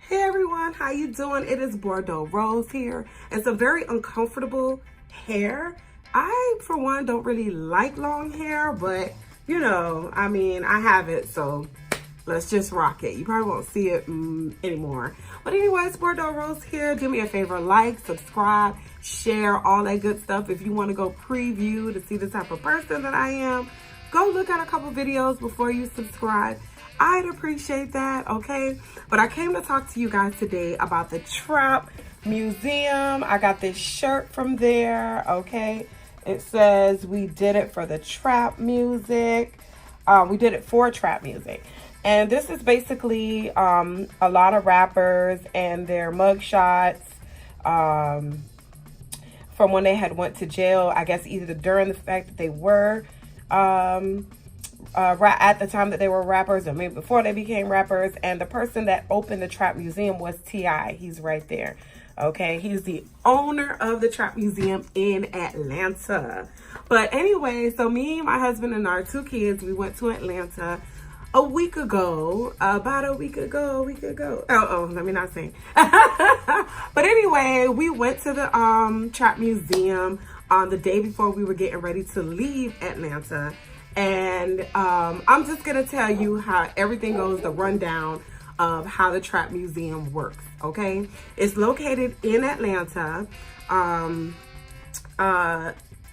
Hey everyone, how you doing? It is Bordeaux Rose here. It's a very uncomfortable hair. I, for one, don't really like long hair, but you know, I have it, so let's just rock it. You probably won't see it anymore. But anyways, Bordeaux Rose here. Do me a favor, like, subscribe, share, all that good stuff. If you want to go preview to see the type of person that I am, go look at a couple videos before you subscribe. I'd appreciate that, okay? But I came to talk to you guys today about the Trap Museum. I got this shirt from there, okay? It says we did it for the trap music. We did it for trap music. And this is basically a lot of rappers and their mugshots from when they had went to jail, I guess either during the fact that they were at the time that they were rappers or maybe before they became rappers. And the person that opened the Trap Museum was T.I. He's right there. Okay, he's the owner of the Trap Museum in Atlanta. But anyway, so me, my husband, and our 2 kids, we went to Atlanta a week ago, about a week ago. Let me not say. But anyway, we went to the Trap Museum on the day before we were getting ready to leave Atlanta. And I'm just going to tell you how everything goes, the rundown of how the Trap Museum works, okay? It's located in Atlanta.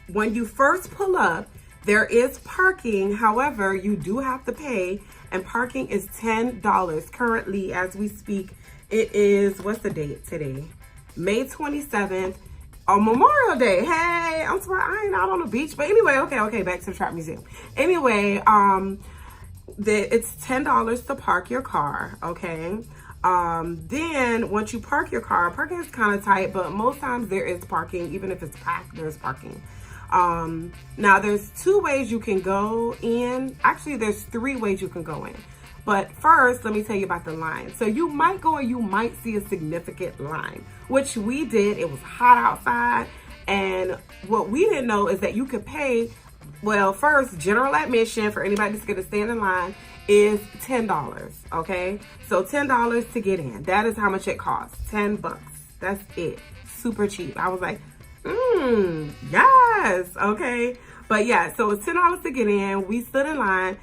When you first pull up, there is parking. However, you do have to pay, and parking is $10. Currently, as we speak, it is, what's the date today? May 27th. On Memorial Day. Hey, I'm sorry, I ain't out on the beach. But anyway, okay, back to the Trap Museum. Anyway, it's $10 to park your car, okay? Then once you park your car, parking is kind of tight, but most times there is parking. Even if it's packed, there's parking. Now there's 2 ways you can go in. Actually, there's 3 ways you can go in. But first, let me tell you about the line. So you might go and you might see a significant line, which we did. It was hot outside. And what we didn't know is that you could pay, well, first, general admission for anybody that's going to stand in line is $10, okay? So $10 to get in. That is how much it costs, 10 bucks. That's it. Super cheap. I was like, yes, okay. But yeah, so it's $10 to get in. We stood in line.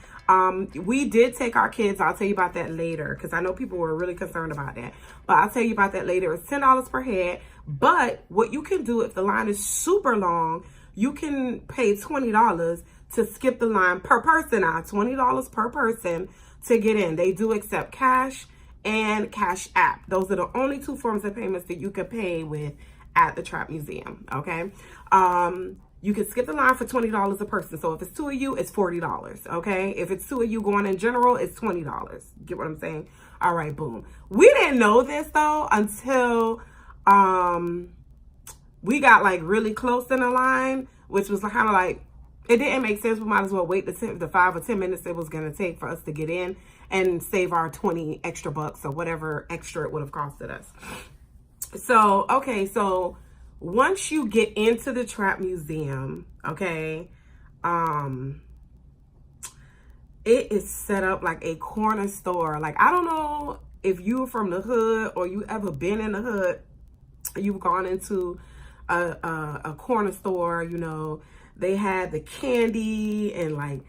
We did take our kids. I'll tell you about that later because I know people were really concerned about that. But I'll tell you about that later. It's $10 per head. But what you can do if the line is super long, you can pay $20 to skip the line per person now. $20 per person to get in. They do accept cash and Cash App. Those are the only 2 forms of payments that you can pay with at the Trap Museum, okay? You can skip the line for $20 a person. So if it's 2 of you, it's $40, okay? If it's 2 of you going in general, it's $20. Get what I'm saying? All right, boom. We didn't know this, though, until we got, like, really close in the line, which was kind of like, it didn't make sense. We might as well wait the 5 or 10 minutes it was going to take for us to get in and save our 20 extra bucks or whatever extra it would have costed us. So, okay, so once you get into the Trap Museum, okay, it is set up like a corner store. Like, I don't know if you're from the hood or you ever been in the hood, you've gone into a corner store, you know, they had the candy and like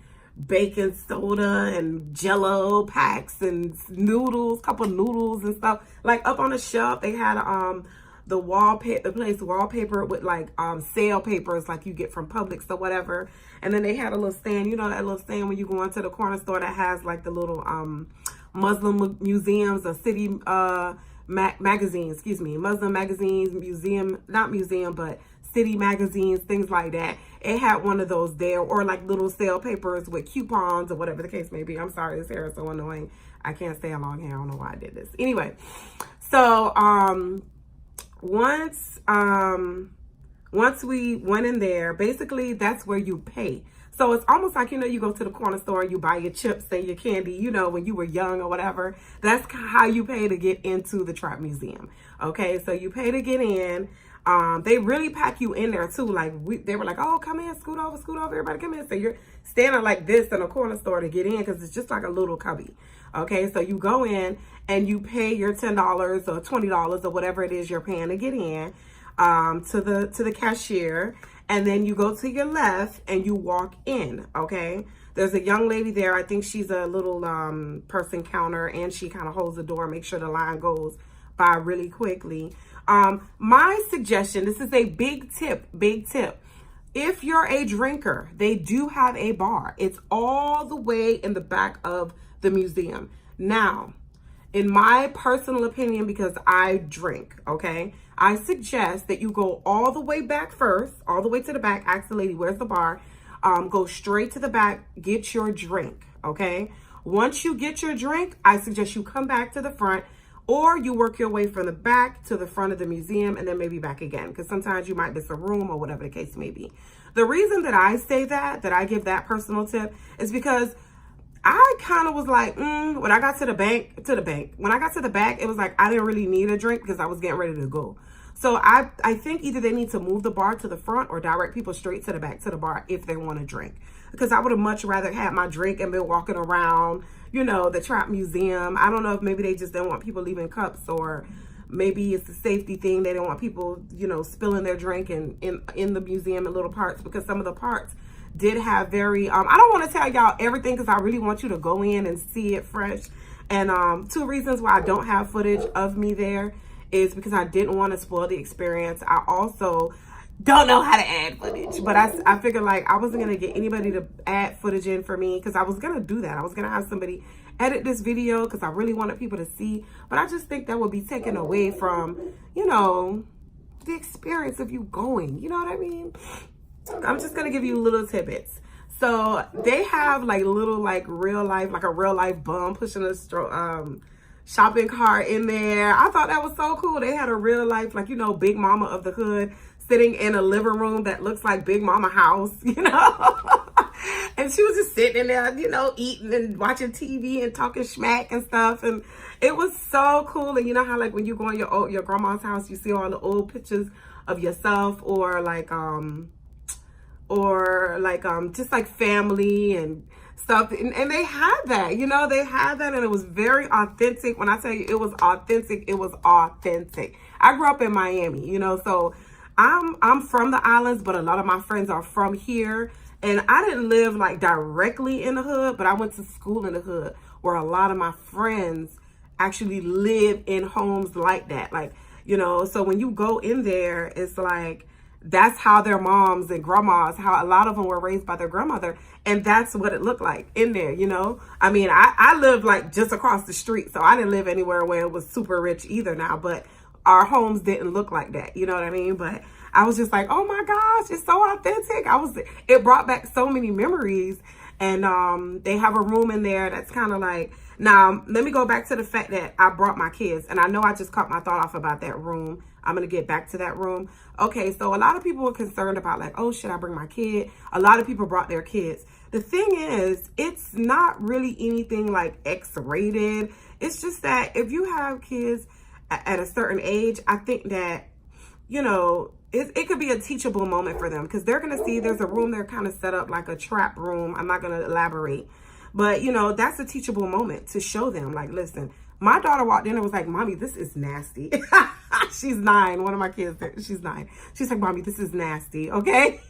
baking soda and Jello packs and noodles, couple noodles and stuff. Like up on the shelf, they had the wallpaper with like sale papers like you get from Publix or whatever. And then they had a little stand, you know, that little stand when you go into the corner store that has like the little Muslim museums or city magazines, Muslim magazines, but city magazines, things like that. It had one of those there, or like little sale papers with coupons or whatever the case may be. I'm sorry, this hair is so annoying. I can't stay long hair. I don't know why I did this. Anyway, so once we went in there, basically that's where you pay. So it's almost like, you know, you go to the corner store, you buy your chips and your candy, you know, when you were young or whatever. That's how you pay to get into the Trap Museum. Okay, so you pay to get in. They really pack you in there too. Like they were like, oh, come in, scoot over, everybody come in. So you're standing like this in a corner store to get in because it's just like a little cubby. Okay, so you go in and you pay your $10 or $20 or whatever it is you're paying to get in, to the cashier, and then you go to your left and you walk in. Okay, there's a young lady there. I think she's a little person counter, and she kind of holds the door, make sure the line goes by really quickly. My suggestion, this is a big tip. If you're a drinker, they do have a bar. It's all the way in the back of the museum. Now, in my personal opinion, because I drink, okay, I suggest that you go all the way back first, all the way to the back, ask the lady, where's the bar? Go straight to the back, get your drink, okay? Once you get your drink, I suggest you come back to the front, or you work your way from the back to the front of the museum and then maybe back again, because sometimes you might miss a room or whatever the case may be. The reason that I say that I give that personal tip is because I kind of was like, when I got to the bank, when I got to the back, it was like I didn't really need a drink because I was getting ready to go. So I think either they need to move the bar to the front or direct people straight to the back to the bar if they want to drink. Because I would have much rather had my drink and been walking around, you know, the Trap Museum. I don't know if maybe they just don't want people leaving cups, or maybe it's a safety thing. They don't want people, you know, spilling their drink in the museum in little parts, because some of the parts did have very, I don't want to tell y'all everything because I really want you to go in and see it fresh. And 2 reasons why I don't have footage of me there is because I didn't want to spoil the experience. I also don't know how to add footage, but I figured like I wasn't going to get anybody to add footage in for me, because I was going to do that. I was going to have somebody edit this video because I really wanted people to see, but I just think that would be taken away from, you know, the experience of you going, you know what I mean? I'm just going to give you little tidbits. So they have like little, like real life, like a real life bum pushing a shopping cart in there. I thought that was so cool. They had a real life, like, you know, Big Mama of the hood sitting in a living room that looks like Big Mama house, you know? And she was just sitting in there, you know, eating and watching TV and talking smack and stuff. And it was so cool. And you know how like when you go in your grandma's house, you see all the old pictures of yourself, or just like family and stuff. And they had that, you know, they had that, and it was very authentic. When I tell you it was authentic, it was authentic. I grew up in Miami, you know, so I'm from the islands, but a lot of my friends are from here. And I didn't live like directly in the hood, but I went to school in the hood where a lot of my friends actually live in homes like that. Like, you know, so when you go in there, it's like, that's how their moms and grandmas, how a lot of them were raised by their grandmother. And that's what it looked like in there, you know? I mean, I lived like just across the street, so I didn't live anywhere where it was super rich either now, but our homes didn't look like that, you know what I mean? But I was just like, oh my gosh, it's so authentic. It brought back so many memories. And they have a room in there that's kind of like, now let me go back to the fact that I brought my kids, and I know I just cut my thought off about that room. I'm going to get back to that room. Okay, so a lot of people were concerned about like, oh, should I bring my kid? A lot of people brought their kids. The thing is, it's not really anything like X-rated. It's just that if you have kids at a certain age, I think that, you know, it could be a teachable moment for them, because they're going to see there's a room there kind of set up like a trap room. I'm not going to elaborate, but you know, that's a teachable moment to show them like, listen, my daughter walked in and was like, Mommy, this is nasty. She's 9. One of my kids, she's 9. She's like, Mommy, this is nasty. Okay.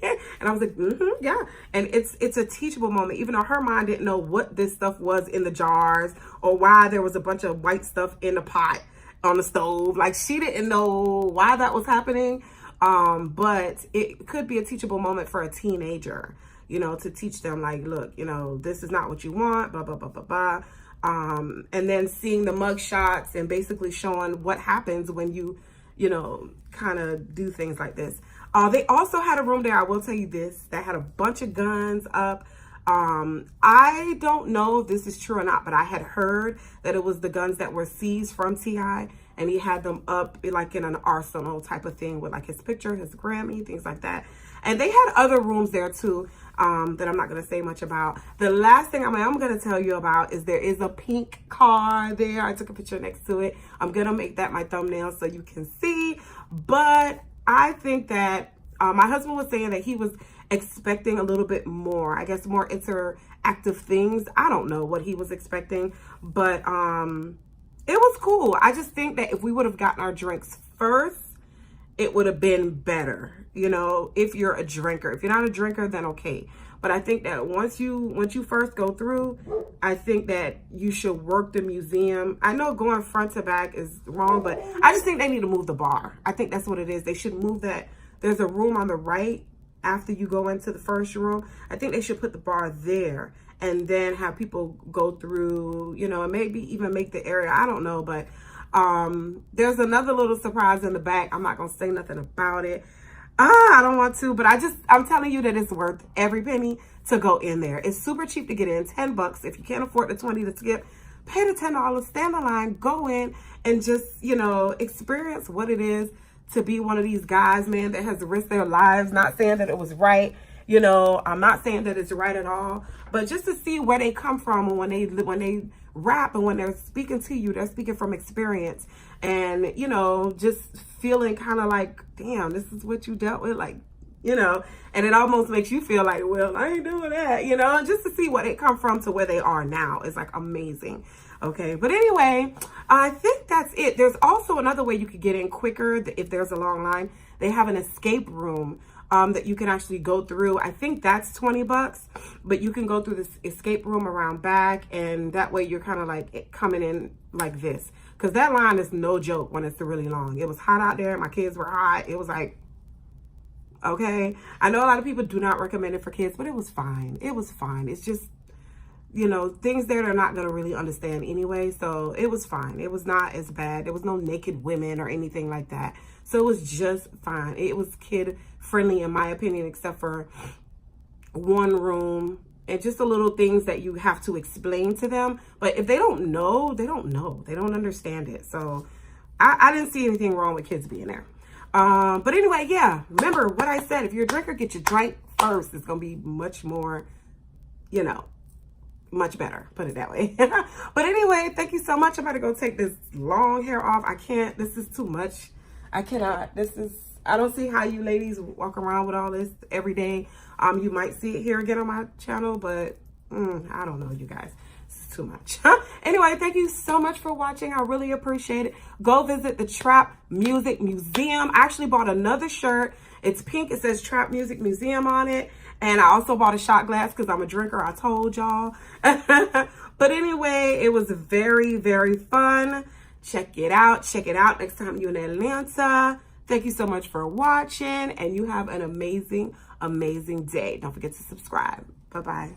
And I was like, yeah. And it's a teachable moment, even though her mind didn't know what this stuff was in the jars, or why there was a bunch of white stuff in the pot on the stove. Like, she didn't know why that was happening. But it could be a teachable moment for a teenager, you know, to teach them like, look, you know, this is not what you want, blah, blah, blah, blah, blah. And then seeing the mug shots and basically showing what happens when you know, kind of do things like this. They also had a room there, I will tell you this, that had a bunch of guns up. I don't know if this is true or not, but I had heard that it was the guns that were seized from T.I., and he had them up like in an arsenal type of thing with like his picture, his Grammy, things like that. And they had other rooms there too, that I'm not going to say much about. The last thing I'm going to tell you about is there is a pink car there. I took a picture next to it. I'm going to make that my thumbnail so you can see. But I think that my husband was saying that he was expecting a little bit more, I guess, more active things. I don't know what he was expecting, but it was cool. I just think that if we would have gotten our drinks first, it would have been better, you know, if you're a drinker. If you're not a drinker, then okay. But I think that once you first go through, I think that you should work the museum. I know going front to back is wrong, but I just think they need to move the bar. I think that's what it is. They should move that. There's a room on the right after you go into the first room. I think they should put the bar there and then have people go through, you know, and maybe even make the area. I don't know, but there's another little surprise in the back. I'm not gonna say nothing about it. I don't want to, but I'm telling you that it's worth every penny to go in there. It's super cheap to get in, $10. If you can't afford the 20 to skip, pay the $10, stand in line, go in and just, you know, experience what it is to be one of these guys, man, that has risked their lives. Not saying that it was right. You know, I'm not saying that it's right at all, but just to see where they come from and when they rap and when they're speaking to you, they're speaking from experience and, you know, just feeling kind of like, damn, this is what you dealt with, like, you know, and it almost makes you feel like, well, I ain't doing that, you know, just to see where they come from to where they are now is like amazing. Okay, but anyway, I think that's it. There's also another way you could get in quicker if there's a long line. They have an escape room that you can actually go through. I think that's $20, but you can go through this escape room around back, and that way you're kind of like coming in like this. Because that line is no joke when it's really long. It was hot out there. My kids were hot. It was like, okay. I know a lot of people do not recommend it for kids, but it was fine. It was fine. It's just, you know, things there they're not going to really understand anyway. So it was fine. It was not as bad. There was no naked women or anything like that. So it was just fine. It was kid friendly in my opinion, except for one room and just the little things that you have to explain to them. But if they don't know, they don't know. They don't understand it. So I didn't see anything wrong with kids being there. But anyway, yeah, remember what I said. If you're a drinker, get your drink first. It's going to be much more, you know, much better, put it that way. But anyway, thank you so much. I'm about to go take this long hair off. I can't, this is too much. I cannot, I don't see how you ladies walk around with all this every day. You might see it here again on my channel, but I don't know, you guys. It's too much. Anyway, thank you so much for watching. I really appreciate it. Go visit the Trap Music Museum. I actually bought another shirt. It's pink. It says Trap Music Museum on it. And I also bought a shot glass because I'm a drinker. I told y'all. But anyway, it was very, very fun. Check it out. Check it out next time you're in Atlanta. Thank you so much for watching. And you have an amazing, amazing day. Don't forget to subscribe. Bye-bye.